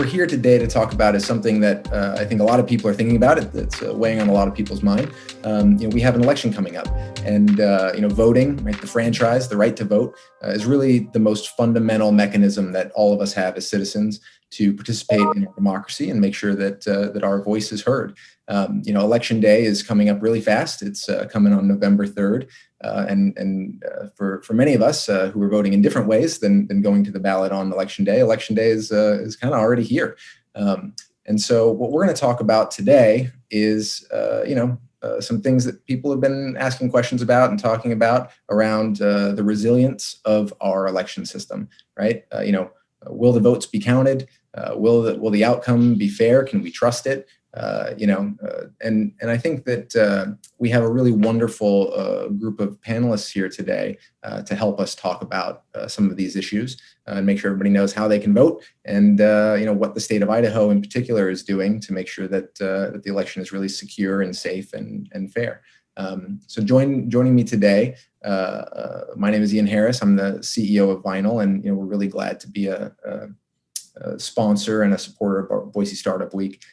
we're here today to talk about is something that I think a lot of people are thinking about. It's weighing on a lot of people's mind. We have an election coming up, and voting, right, the franchise, the right to vote, is really the most fundamental mechanism that all of us have as citizens to participate in our democracy and make sure that our voice is heard. Election day is coming up really fast. It's coming on November 3rd. For many of us who are voting in different ways than going to the ballot on election day is kind of already here. And so what we're going to talk about today is, some things that people have been asking questions about and talking about around the resilience of our election system, right? Will the votes be counted? Will the outcome be fair? Can we trust it? And I think that we have a really wonderful group of panelists here today to help us talk about some of these issues and make sure everybody knows how they can vote and what the state of Idaho in particular is doing to make sure that the election is really secure and safe and fair. So joining me today, my name is Ian Harris. I'm the CEO of Vinyl, and we're really glad to be a sponsor and a supporter of our Boise Startup Week.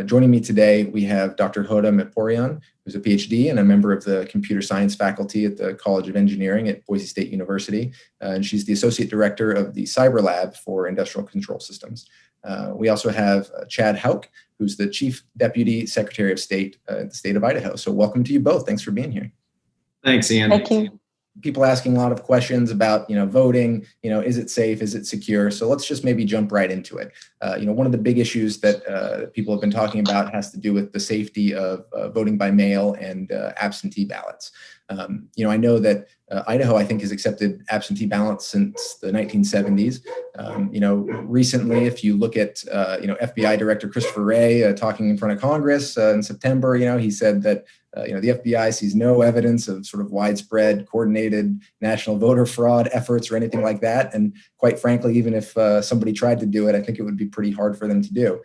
Joining me today, we have Dr. Hoda Meporian, who's a PhD and a member of the computer science faculty at the College of Engineering at Boise State University. And she's the associate director of the Cyber Lab for Industrial Control Systems. We also have Chad Hauk, who's the Chief Deputy Secretary of State at the state of Idaho. So welcome to you both. Thanks for being here. Thanks, Ian. Thank you. People asking a lot of questions about, voting, is it safe? Is it secure? So let's just maybe jump right into it. One of the big issues that people have been talking about has to do with the safety of voting by mail and absentee ballots. I know that Idaho, I think, has accepted absentee ballots since the 1970s. Recently, if you look at, FBI Director Christopher Wray talking in front of Congress in September, he said that the FBI sees no evidence of sort of widespread coordinated national voter fraud efforts or anything like that. And quite frankly, even if somebody tried to do it, I think it would be pretty hard for them to do.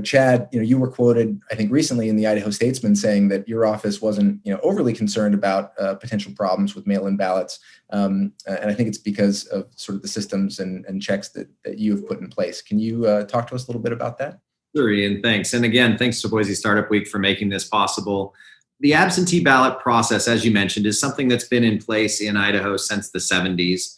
Chad, you were quoted, I think, recently in the Idaho Statesman saying that your office wasn't, overly concerned about potential problems with mail-in ballots. And I think it's because of sort of the systems and checks that you have put in place. Can you talk to us a little bit about that? Sure, Ian, thanks. And again, thanks to Boise Startup Week for making this possible. The absentee ballot process, as you mentioned, is something that's been in place in Idaho since the 70s.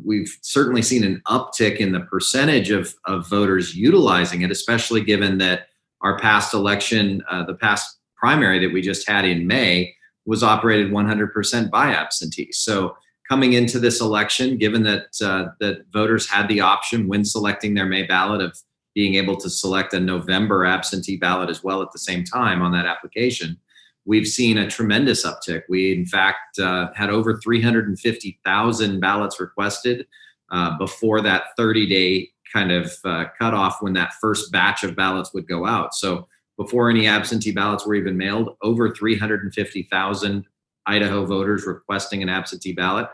We've certainly seen an uptick in the percentage of voters utilizing it, especially given that our past election, the past primary that we just had in May, was operated 100% by absentees. So coming into this election, given that voters had the option when selecting their May ballot of being able to select a November absentee ballot as well at the same time on that application, we've seen a tremendous uptick. We, in fact, had over 350,000 ballots requested before that 30-day kind of cutoff when that first batch of ballots would go out. So before any absentee ballots were even mailed, over 350,000 Idaho voters requesting an absentee ballot.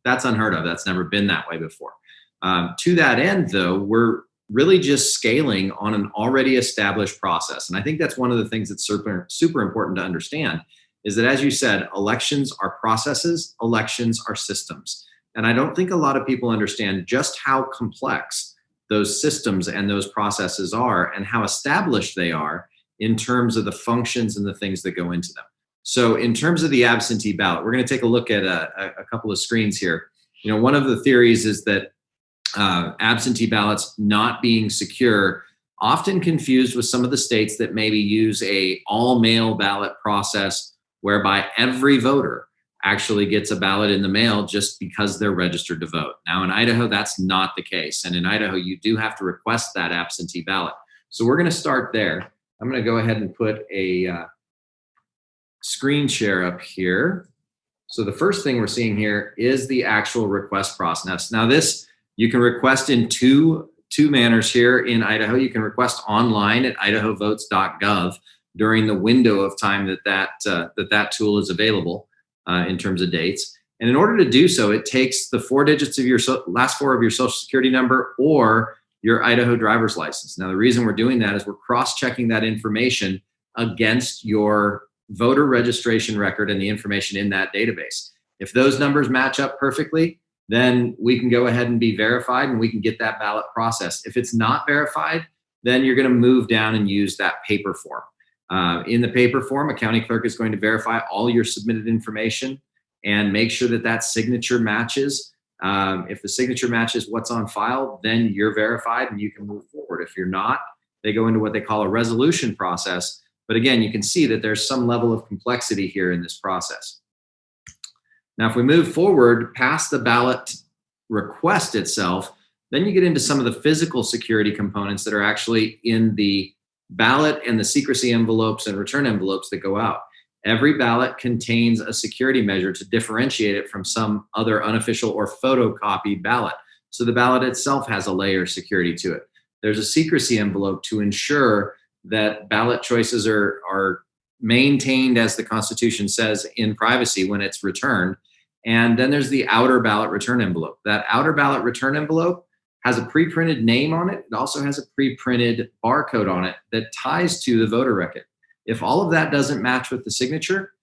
That's unheard of. That's never been that way before. To that end, though, we're really just scaling on an already established process. And I think that's one of the things that's super important to understand is that, as you said, elections are processes, elections are systems. And I don't think a lot of people understand just how complex those systems and those processes are and how established they are in terms of the functions and the things that go into them. So in terms of the absentee ballot, we're going to take a look at a couple of screens here. One of the theories is that absentee ballots not being secure, often confused with some of the states that maybe use a all-mail ballot process whereby every voter actually gets a ballot in the mail just because they're registered to vote. Now in Idaho, that's not the case. And in Idaho, you do have to request that absentee ballot. So we're going to start there. I'm going to go ahead and put a screen share up here. So the first thing we're seeing here is the actual request process. Now this, you can request in two manners here in Idaho. You can request online at idahovotes.gov during the window of time that tool is available in terms of dates. And in order to do so, it takes the 4 digits of your last 4 of your social security number or your Idaho driver's license. Now, the reason we're doing that is we're cross-checking that information against your voter registration record and the information in that database. If those numbers match up perfectly, then we can go ahead and be verified and we can get that ballot processed. If it's not verified, then you're going to move down and use that paper form. In the paper form, a county clerk is going to verify all your submitted information and make sure that that signature matches. If the signature matches what's on file, then you're verified and you can move forward. If you're not, they go into what they call a resolution process. But again, you can see that there's some level of complexity here in this process. Now, if we move forward past the ballot request itself, then you get into some of the physical security components that are actually in the ballot and the secrecy envelopes and return envelopes that go out. Every ballot contains a security measure to differentiate it from some other unofficial or photocopied ballot. So the ballot itself has a layer of security to it. There's a secrecy envelope to ensure that ballot choices are maintained as the Constitution says in privacy when it's returned. And then there's the outer ballot return envelope. That outer ballot return envelope has a pre-printed name on it. It also has a pre-printed barcode on it that ties to the voter record. If all of that doesn't match with the signature,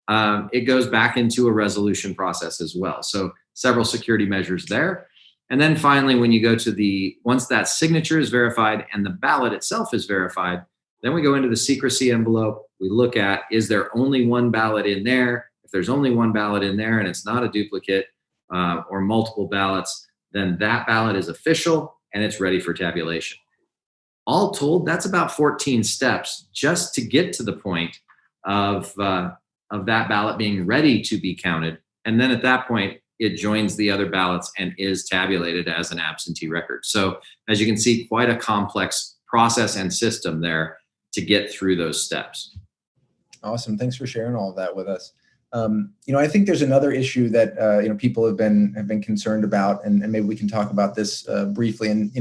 it goes back into a resolution process as well. So several security measures there. And then finally, when you go to once that signature is verified and the ballot itself is verified, then we go into the secrecy envelope. We look at, is there only one ballot in there? If there's only one ballot in there and it's not a duplicate or multiple ballots, then that ballot is official and it's ready for tabulation. All told, that's about 14 steps just to get to the point of that ballot being ready to be counted. And then at that point, it joins the other ballots and is tabulated as an absentee record. So as you can see, quite a complex process and system there to get through those steps. Awesome. Thanks for sharing all of that with us. I think there's another issue that people have been concerned about, and maybe we can talk about this briefly. And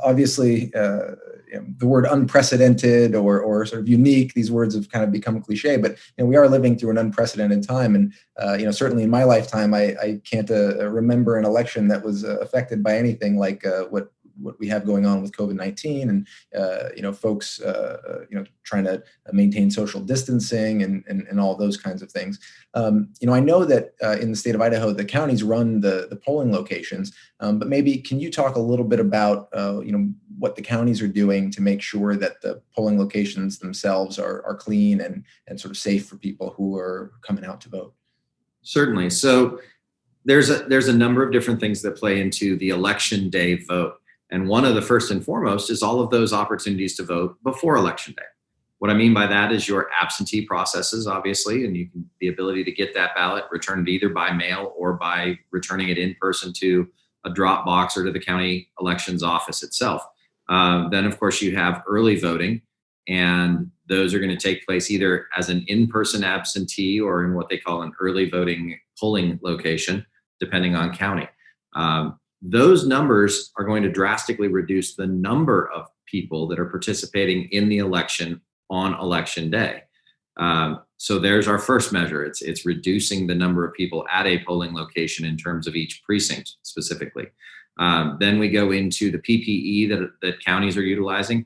obviously, the word unprecedented or sort of unique, these words have kind of become cliche. But we are living through an unprecedented time, and certainly in my lifetime, I can't remember an election that was affected by anything like what we have going on with COVID-19 and, folks, trying to maintain social distancing and all those kinds of things. I know that in the state of Idaho, the counties run the polling locations, but maybe can you talk a little bit about, what the counties are doing to make sure that the polling locations themselves are clean and sort of safe for people who are coming out to vote? Certainly. So there's a number of different things that play into the election day vote. And one of the first and foremost is all of those opportunities to vote before Election Day. What I mean by that is your absentee processes, obviously, and the ability to get that ballot returned either by mail or by returning it in person to a drop box or to the county elections office itself. Then, of course, you have early voting, and those are going to take place either as an in-person absentee or in what they call an early voting polling location, depending on county. Those numbers are going to drastically reduce the number of people that are participating in the election on Election Day. So there's our first measure. It's reducing the number of people at a polling location in terms of each precinct specifically. Then we go into the PPE that counties are utilizing.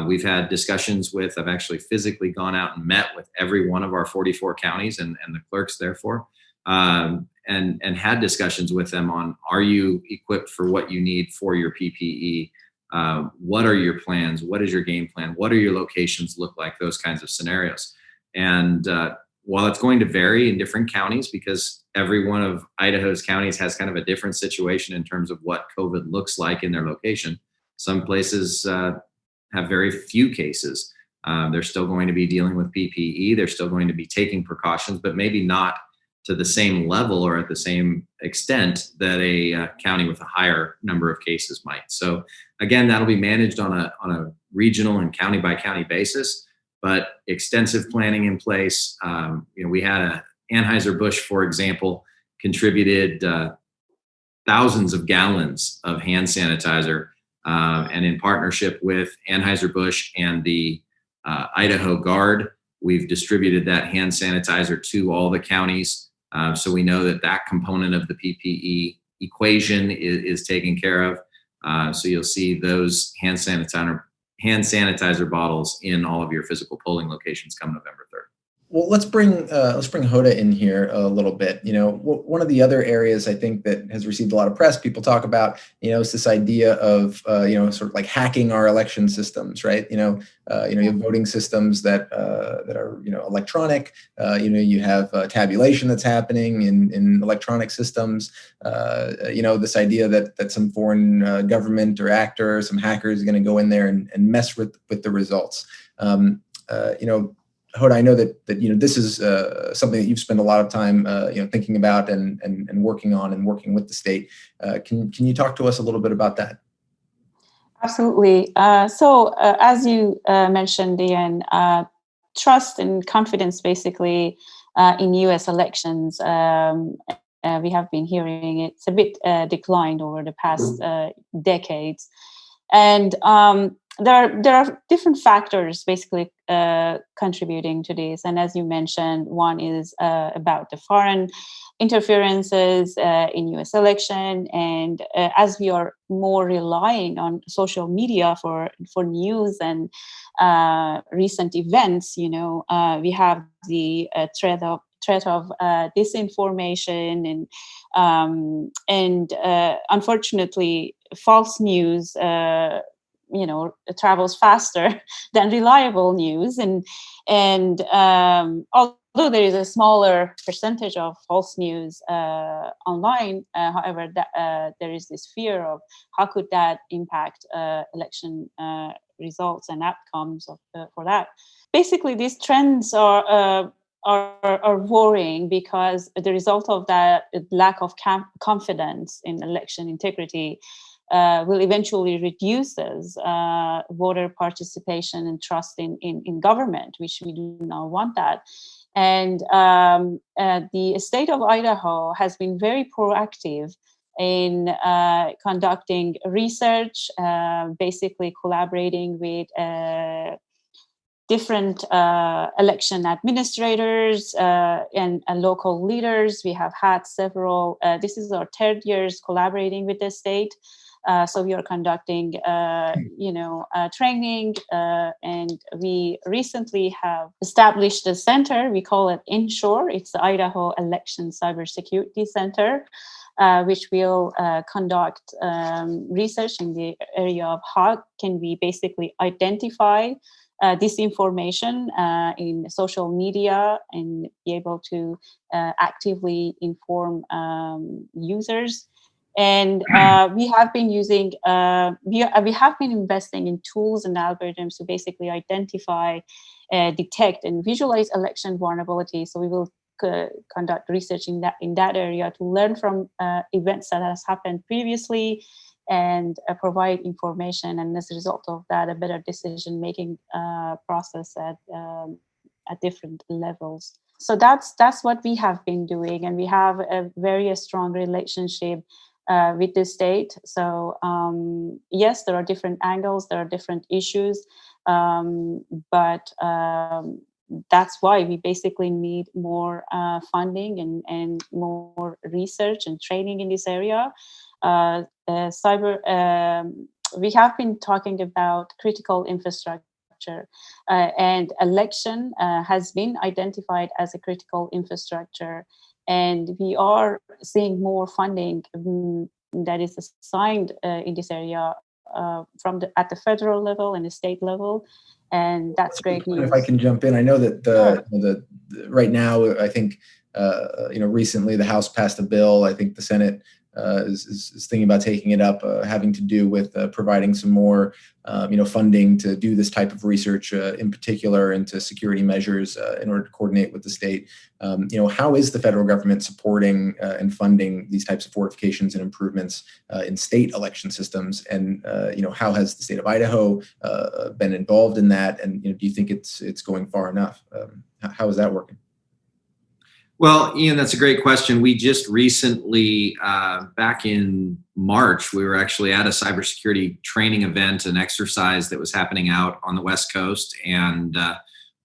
We've had discussions I've actually physically gone out and met with every one of our 44 counties and the clerks therefore. And had discussions with them on, are you equipped for what you need for your PPE? What are your plans? What is your game plan? What do your locations look like? Those kinds of scenarios. And while it's going to vary in different counties, because every one of Idaho's counties has kind of a different situation in terms of what COVID looks like in their location, some places have very few cases. They're still going to be dealing with PPE. They're still going to be taking precautions, but maybe not to the same level or at the same extent that a county with a higher number of cases might. So again, that'll be managed on a regional and county by county basis, but extensive planning in place. We had Anheuser-Busch, for example, contributed thousands of gallons of hand sanitizer, and in partnership with Anheuser-Busch and the Idaho Guard, we've distributed that hand sanitizer to all the counties. So we know that component of the PPE equation is taken care of. So you'll see those hand sanitizer bottles in all of your physical polling locations come November 3rd. Well, let's bring Hoda in here a little bit. One of the other areas I think that has received a lot of press, people talk about, is this idea of, sort of like hacking our election systems, right? You have voting systems that are, electronic. You have tabulation that's happening in electronic systems. This idea that some foreign government or actor, some hacker is going to go in there and mess with the results. Hoda, I know that this is something that you've spent a lot of time thinking about and working on and working with the state. Can you talk to us a little bit about that? Absolutely. So as you mentioned, Ian, trust and confidence basically in U.S. elections, we have been hearing it's a bit declined over the past decades. And there are different factors basically contributing to this. And as you mentioned, one is about the foreign interferences in U.S. election. And as we are more relying on social media for news and recent events, we have the threat of disinformation and unfortunately false news travels faster than reliable news, and although there is a smaller percentage of false news online, however, there is this fear of how could that impact election results and outcomes for that. Basically, these trends are worrying because the result of that lack of confidence in election integrity will eventually reduces voter participation and trust in government, which we do not want that. And the state of Idaho has been very proactive in conducting research, basically collaborating with different election administrators and local leaders. We have had several, this is our third years collaborating with the state. So we are conducting, training, and we recently have established a center. We call it INSURE. It's the Idaho Election Cybersecurity Center, which will conduct research in the area of how can we basically identify disinformation in social media and be able to actively inform users. And we have been using, we have been investing in tools and algorithms to basically identify, detect, and visualize election vulnerability. So we will conduct research in that area to learn from events that has happened previously and provide information. And as a result of that, a better decision-making process at different levels. So that's what we have been doing, and we have a very strong relationship with the state. So yes, there are different angles, there are different issues, but that's why we basically need more funding and more research and training in this area. We have been talking about critical infrastructure, and election has been identified as a critical infrastructure. And we are seeing more funding that is assigned in this area at the federal level and the state level, and that's great news. If I can jump in, I know that the right now, I think recently the House passed a bill. I think the Senate is thinking about taking it up, having to do with providing some more funding to do this type of research in particular into security measures in order to coordinate with the state. How is the federal government supporting and funding these types of fortifications and improvements in state election systems? And how has the state of Idaho been involved in that? And do you think it's going far enough? How is that working? Well, Ian, that's a great question. We just recently, back in March, we were actually at a cybersecurity training event, an exercise that was happening out on the West Coast, and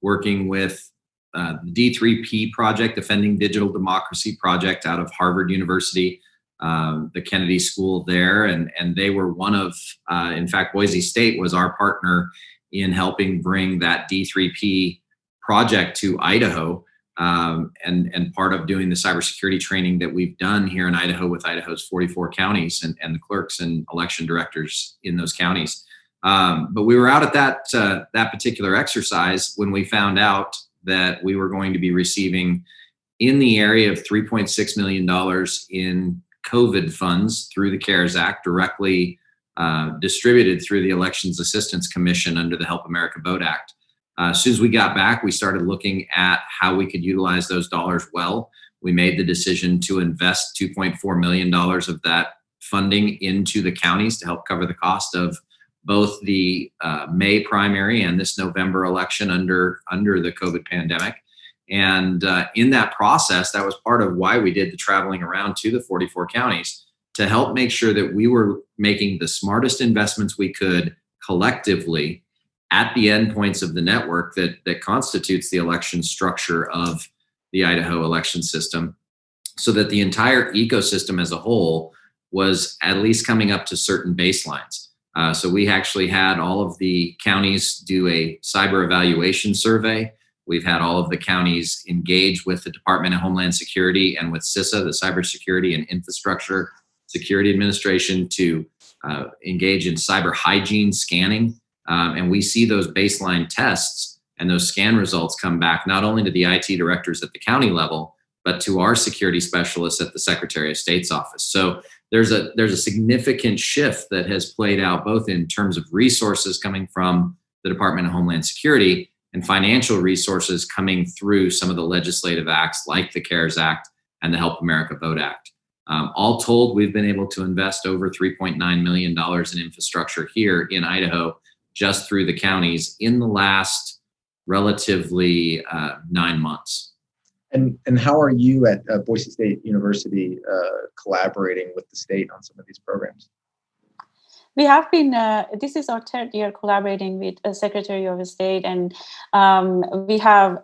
working with the D3P project, Defending Digital Democracy project out of Harvard University, the Kennedy School there. And they were one of, in fact, Boise State was our partner in helping bring that D3P project to Idaho, and part of doing the cybersecurity training that we've done here in Idaho with Idaho's 44 counties and the clerks and election directors in those counties. But we were out at that particular exercise when we found out that we were going to be receiving in the area of $3.6 million in COVID funds through the CARES Act, directly distributed through the Elections Assistance Commission under the Help America Vote Act. As soon as we got back, we started looking at how we could utilize those dollars well. We made the decision to invest $2.4 million of that funding into the counties to help cover the cost of both the May primary and this November election under the COVID pandemic. And in that process, that was part of why we did the traveling around to the 44 counties to help make sure that we were making the smartest investments we could collectively at the endpoints of the network that constitutes the election structure of the Idaho election system, so that the entire ecosystem as a whole was at least coming up to certain baselines. So we actually had all of the counties do a cyber evaluation survey. We've had all of the counties engage with the Department of Homeland Security and with CISA, the Cybersecurity and Infrastructure Security Administration, to engage in cyber hygiene scanning. And we see those baseline tests and those scan results come back not only to the IT directors at the county level, but to our security specialists at the Secretary of State's office. So there's a significant shift that has played out both in terms of resources coming from the Department of Homeland Security and financial resources coming through some of the legislative acts like the CARES Act and the Help America Vote Act. All told, we've been able to invest over $3.9 million in infrastructure here in Idaho just through the counties in the last relatively 9 months. And how are you at Boise State University collaborating with the state on some of these programs? We have been, this is our third year collaborating with the Secretary of State, and we have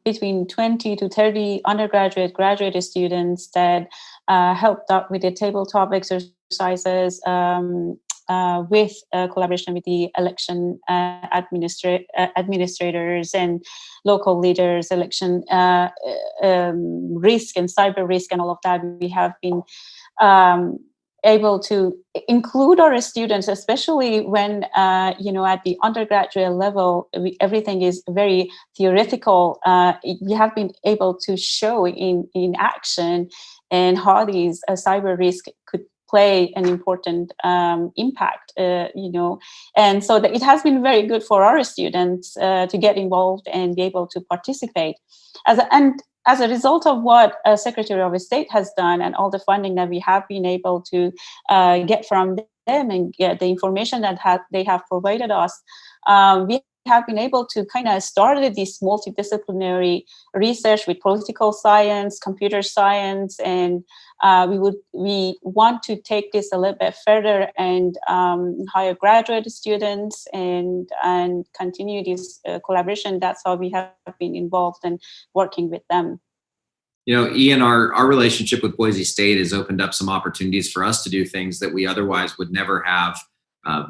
between 20 to 30 undergraduate, graduate students that helped out with the tabletop exercises with collaboration with the election administrators and local leaders, election risk and cyber risk and all of that. We have been able to include our students, especially when, at the undergraduate level, everything is very theoretical. We have been able to show in action and how these cyber risk could play an important impact, and so it has been very good for our students to get involved and be able to participate. As a result of what Secretary of State has done and all the funding that we have been able to get from them and get the information that they have provided us, we have been able to kind of start this multidisciplinary research with political science, computer science, and we want to take this a little bit further and hire graduate students and continue this collaboration. That's how we have been involved and working with them. Ian, our relationship with Boise State has opened up some opportunities for us to do things that we otherwise would never have.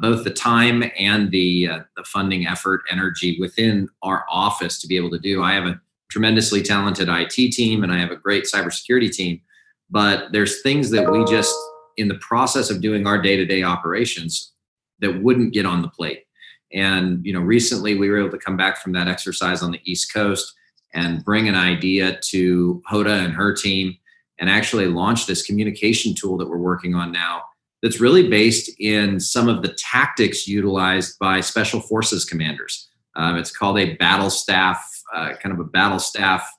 Both the time and the funding effort, energy within our office to be able to do. I have a tremendously talented IT team and I have a great cybersecurity team, but there's things that we just, in the process of doing our day-to-day operations, that wouldn't get on the plate. And, recently we were able to come back from that exercise on the East Coast and bring an idea to Hoda and her team and actually launch this communication tool that we're working on now that's really based in some of the tactics utilized by special forces commanders. It's called a battle staff, kind of a battle staff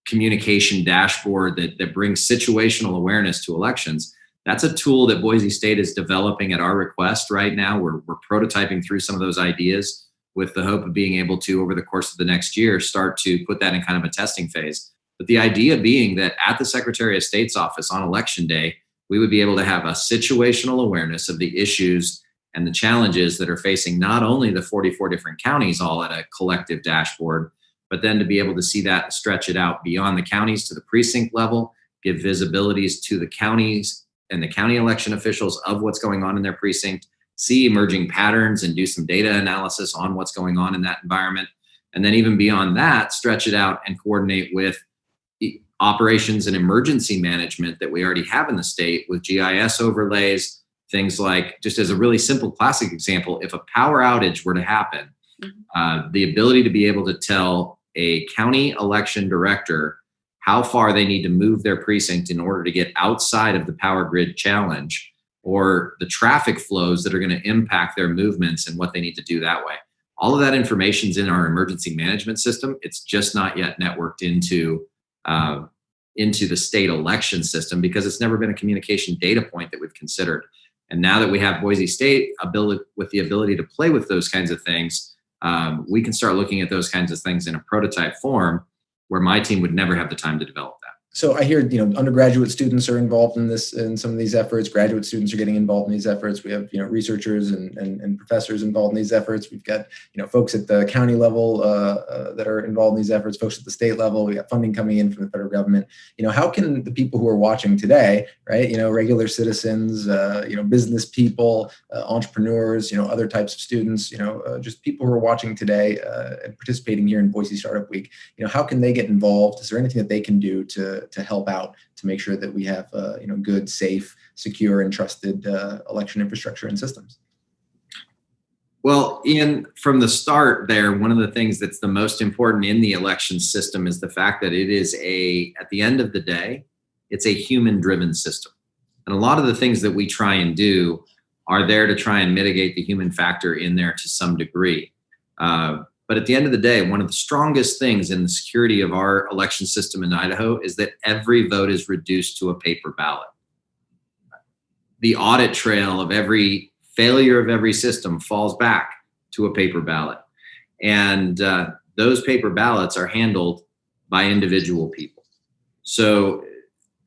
communication dashboard that brings situational awareness to elections. That's a tool that Boise State is developing at our request right now. We're prototyping through some of those ideas with the hope of being able to, over the course of the next year, start to put that in kind of a testing phase. But the idea being that at the Secretary of State's office on Election Day, we would be able to have a situational awareness of the issues and the challenges that are facing not only the 44 different counties all at a collective dashboard, but then to be able to see that and stretch it out beyond the counties to the precinct level, give visibilities to the counties and the county election officials of what's going on in their precinct, see emerging patterns and do some data analysis on what's going on in that environment, And then even beyond that, stretch it out and coordinate with operations and emergency management that we already have in the state with GIS overlays, things like, just as a really simple classic example, if a power outage were to happen, the ability to be able to tell a county election director how far they need to move their precinct in order to get outside of the power grid challenge, or the traffic flows that are going to impact their movements and what they need to do that way. All of that information is in our emergency management system. It's just not yet networked into the state election system because it's never been a communication data point that we've considered. And now that we have Boise State with the ability to play with those kinds of things, we can start looking at those kinds of things in a prototype form where my team would never have the time to develop that. So I hear, undergraduate students are involved in some of these efforts. Graduate students are getting involved in these efforts. We have, researchers and professors involved in these efforts. We've got, folks at the county level that are involved in these efforts, folks at the state level. We got funding coming in from the federal government. How can the people who are watching today, right, regular citizens, business people, entrepreneurs, other types of students, just people who are watching today and participating here in Boise Startup Week, how can they get involved? Is there anything that they can do to help out to make sure that we have good, safe, secure, and trusted election infrastructure and systems? Well, Ian, from the start there, one of the things that's the most important in the election system is the fact that it is at the end of the day, it's a human-driven system. And a lot of the things that we try and do are there to try and mitigate the human factor in there to some degree. But at the end of the day, one of the strongest things in the security of our election system in Idaho is that every vote is reduced to a paper ballot. The audit trail of every failure of every system falls back to a paper ballot. And those paper ballots are handled by individual people. So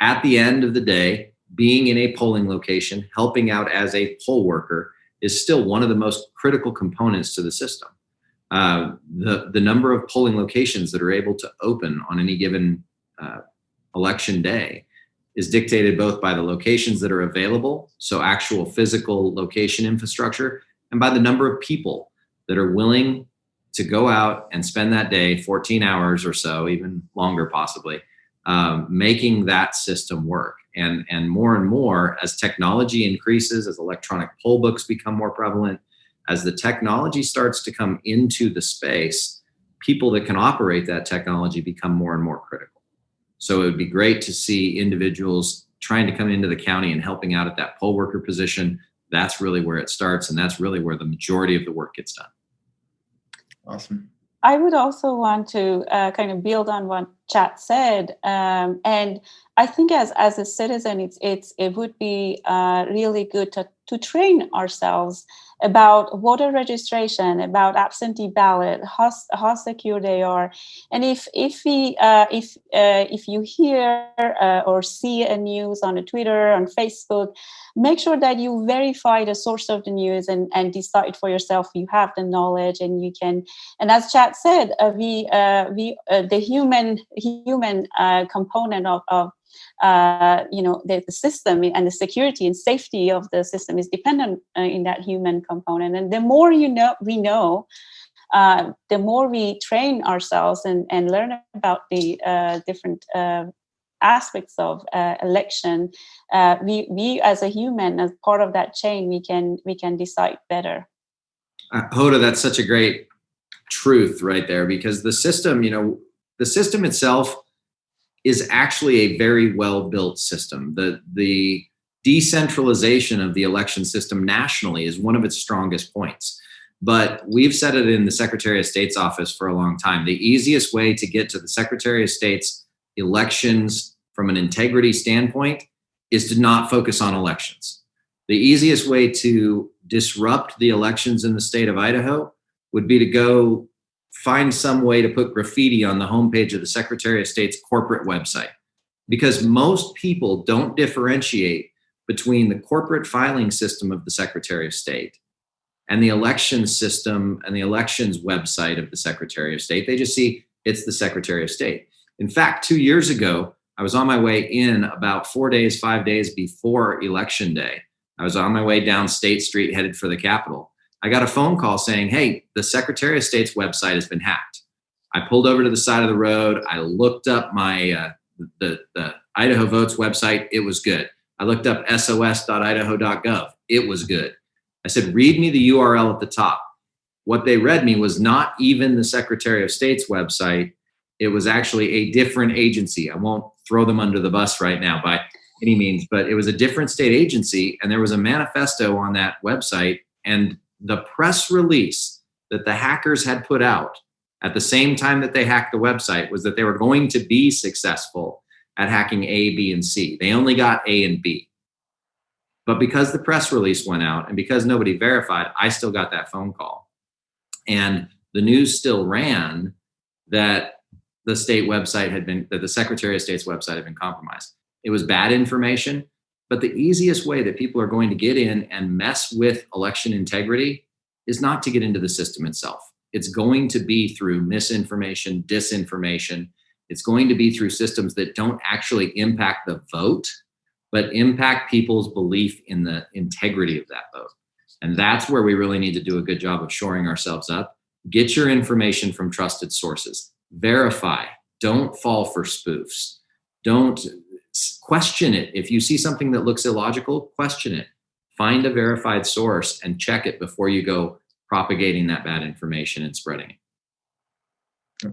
at the end of the day, being in a polling location, helping out as a poll worker is still one of the most critical components to the system. The number of polling locations that are able to open on any given election day is dictated both by the locations that are available, so actual physical location infrastructure, and by the number of people that are willing to go out and spend that day, 14 hours or so, even longer possibly, making that system work. And more as technology increases, as electronic poll books become more prevalent, as the technology starts to come into the space, people that can operate that technology become more and more critical. So it would be great to see individuals trying to come into the county and helping out at that poll worker position. That's really where it starts, and that's really where the majority of the work gets done. Awesome. I would also want to kind of build on what Chad said, and I think as a citizen, it would be really good to train ourselves about voter registration, about absentee ballot, how secure they are, and if you hear or see a news on a Twitter, on Facebook, make sure that you verify the source of the news and decide for yourself. You have the knowledge, and you can. And as Chad said, the human component of the system and the security and safety of the system is dependent in that human component. And the more we know, the more we train ourselves and learn about the different aspects of election. We as a human, as part of that chain, we can decide better. Hoda, that's such a great truth right there, because the system itself is actually a very well-built system. The decentralization of the election system nationally is one of its strongest points. But we've said it in the Secretary of State's office for a long time. The easiest way to get to the Secretary of State's elections from an integrity standpoint is to not focus on elections. The easiest way to disrupt the elections in the state of Idaho would be to go find some way to put graffiti on the homepage of the Secretary of State's corporate website, because most people don't differentiate between the corporate filing system of the Secretary of State and the election system and the elections website of the Secretary of State. They just see it's the Secretary of State. In fact, 2 years ago, I was on my way in about 5 days before Election Day. I was on my way down State Street headed for the Capitol. I got a phone call saying, hey, the Secretary of State's website has been hacked. I pulled over to the side of the road. I looked up my the Idaho Votes website. It was good. I looked up sos.idaho.gov. It was good. I said, read me the URL at the top. What they read me was not even the Secretary of State's website. It was actually a different agency. I won't throw them under the bus right now by any means, but it was a different state agency, and there was a manifesto on that website, and the press release that the hackers had put out at the same time that they hacked the website was that they were going to be successful at hacking A, B, and C. They only got A and B. But because the press release went out and because nobody verified, I still got that phone call. And the news still ran that the state website that the Secretary of State's website had been compromised. It was bad information, but the easiest way that people are going to get in and mess with election integrity is not to get into the system itself. It's going to be through misinformation, disinformation. It's going to be through systems that don't actually impact the vote, but impact people's belief in the integrity of that vote. And that's where we really need to do a good job of shoring ourselves up. Get your information from trusted sources. Verify. Don't fall for spoofs. Don't question it. If you see something that looks illogical, question it. Find a verified source and check it before you go propagating that bad information and spreading it.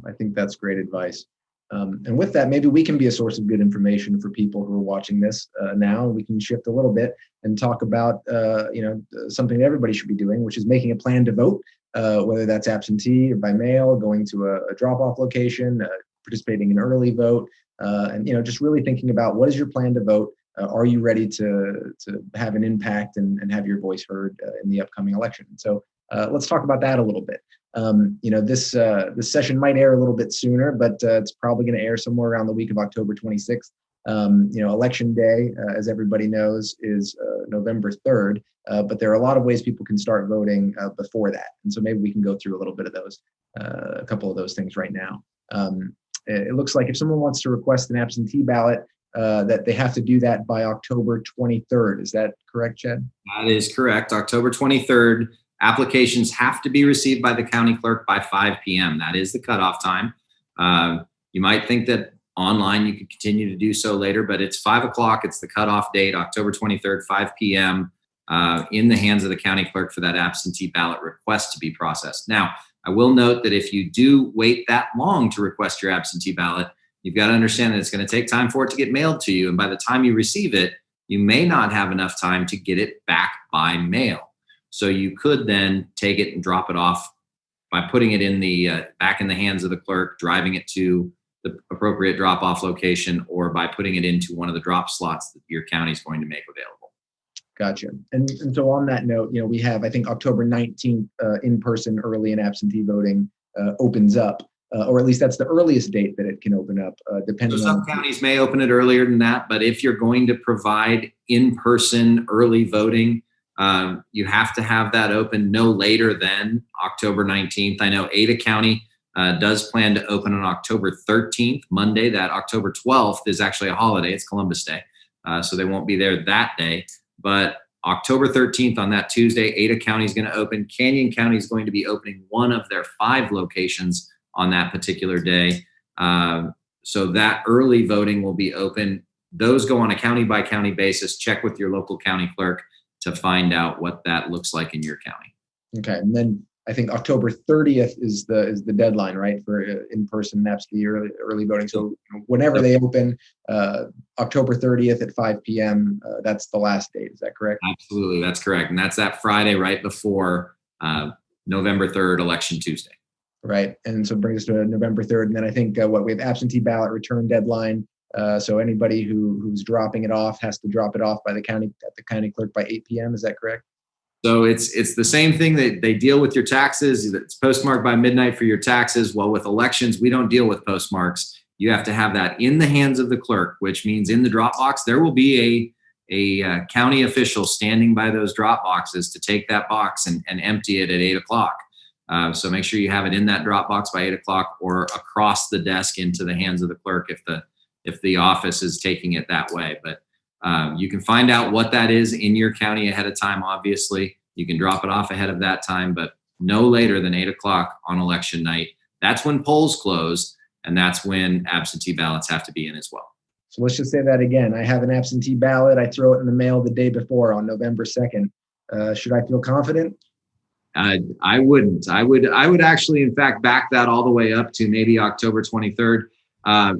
I think that's great advice. And with that, maybe we can be a source of good information for people who are watching this now. We can shift a little bit and talk about something that everybody should be doing, which is making a plan to vote, whether that's absentee or by mail, going to a drop-off location, participating in early vote, and just really thinking about what is your plan to vote. Are you ready to have an impact and have your voice heard in the upcoming election? So let's talk about that a little bit. This session might air a little bit sooner, but it's probably going to air somewhere around the week of October 26th. Election day, as everybody knows, is November 3rd, but there are a lot of ways people can start voting before that. And so maybe we can go through a little bit of those, a couple of those things right now. It looks like if someone wants to request an absentee ballot, that they have to do that by October 23rd. Is that correct, Chad? That is correct. October 23rd. Applications have to be received by the county clerk by 5 p.m. That is the cutoff time. You might think that online you could continue to do so later, but it's 5 o'clock. It's the cutoff date, October 23rd, 5 p.m. In the hands of the county clerk for that absentee ballot request to be processed. Now, I will note that if you do wait that long to request your absentee ballot, you've got to understand that it's going to take time for it to get mailed to you. And by the time you receive it, you may not have enough time to get it back by mail. So you could then take it and drop it off by putting it in the back in the hands of the clerk, driving it to the appropriate drop-off location, or by putting it into one of the drop slots that your county is going to make available. Gotcha. And so on that note, we have, I think, October 19th in-person early and absentee voting opens up, or at least that's the earliest date that it can open up, depending so some on. Counties may open it earlier than that, but if you're going to provide in-person early voting, you have to have that open no later than October 19th. I know Ada County does plan to open on October 13th, Monday. That October 12th is actually a holiday. It's Columbus Day, so they won't be there that day. But October 13th on that Tuesday, Ada County is going to open. Canyon County is going to be opening one of their 5 locations on that particular day. So that early voting will be open. Those go on a county by county basis. Check with your local county clerk to find out what that looks like in your county. Okay, and then I think October 30th is the deadline, right, for in-person absentee early voting. So whenever they open, October 30th at 5 p.m., that's the last date. Is that correct? Absolutely, that's correct. And that's that Friday right before November 3rd, Election Tuesday. Right, and so it brings us to November 3rd. And then I think we have absentee ballot return deadline. So anybody who's dropping it off has to drop it off by the county clerk by 8 p.m. Is that correct? So it's the same thing that they deal with your taxes. It's postmarked by midnight for your taxes. Well, with elections, we don't deal with postmarks. You have to have that in the hands of the clerk, which means in the drop box, there will be a county official standing by those drop boxes to take that box and empty it at 8 o'clock. So make sure you have it in that drop box by 8 o'clock or across the desk into the hands of the clerk if the office is taking it that way. But you can find out what that is in your county ahead of time, obviously. You can drop it off ahead of that time, but no later than 8 o'clock on election night. That's when polls close, and that's when absentee ballots have to be in as well. So let's just say that again. I have an absentee ballot. I throw it in the mail the day before on November 2nd. Should I feel confident? I wouldn't. I would actually, in fact, back that all the way up to maybe October 23rd.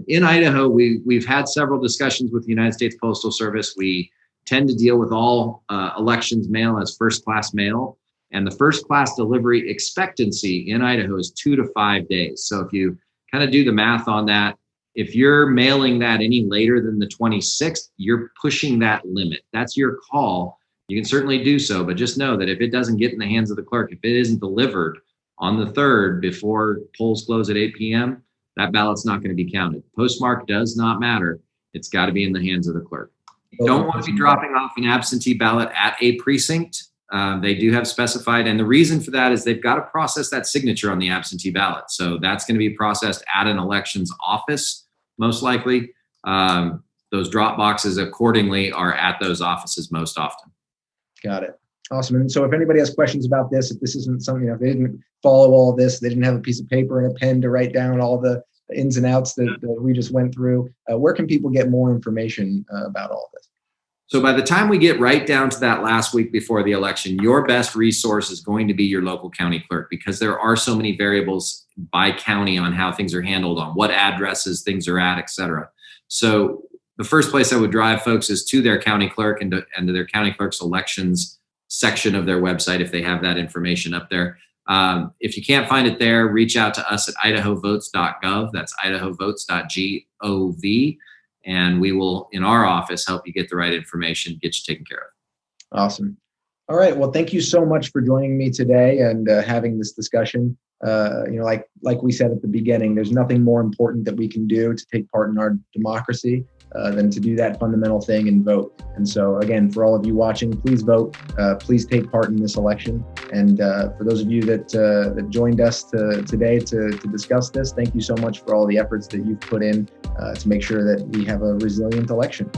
In Idaho, we've had several discussions with the United States Postal Service. We tend to deal with all elections mail as first-class mail. And the first-class delivery expectancy in Idaho is 2 to 5 days. So if you kind of do the math on that, if you're mailing that any later than the 26th, you're pushing that limit. That's your call. You can certainly do so, but just know that if it doesn't get in the hands of the clerk, if it isn't delivered on the 3rd before polls close at 8 p.m., that ballot's not going to be counted. Postmark does not matter. It's got to be in the hands of the clerk. You don't want to be dropping off an absentee ballot at a precinct. They do have specified, and the reason for that is they've got to process that signature on the absentee ballot. So that's going to be processed at an elections office, most likely. Those drop boxes accordingly are at those offices most often. Got it. Awesome. And so if anybody has questions about this, if this isn't something, if they didn't follow all this, they didn't have a piece of paper and a pen to write down all the ins and outs that we just went through, where can people get more information about all this? So by the time we get right down to that last week before the election, your best resource is going to be your local county clerk, because there are so many variables by county on how things are handled, on what addresses things are at, et cetera. So the first place I would drive folks is to their county clerk and to their county clerk's elections section of their website if they have that information up there. If you can't find it there, reach out to us at idahovotes.gov. That's idahovotes.gov. And we will, in our office, help you get the right information, get you taken care of. Awesome. All right. Well, thank you so much for joining me today and having this discussion. Like we said at the beginning, there's nothing more important that we can do to take part in our democracy than to do that fundamental thing and vote. And so again, for all of you watching, please vote. Please take part in this election. And for those of you that joined us today to discuss this, thank you so much for all the efforts that you've put in to make sure that we have a resilient election.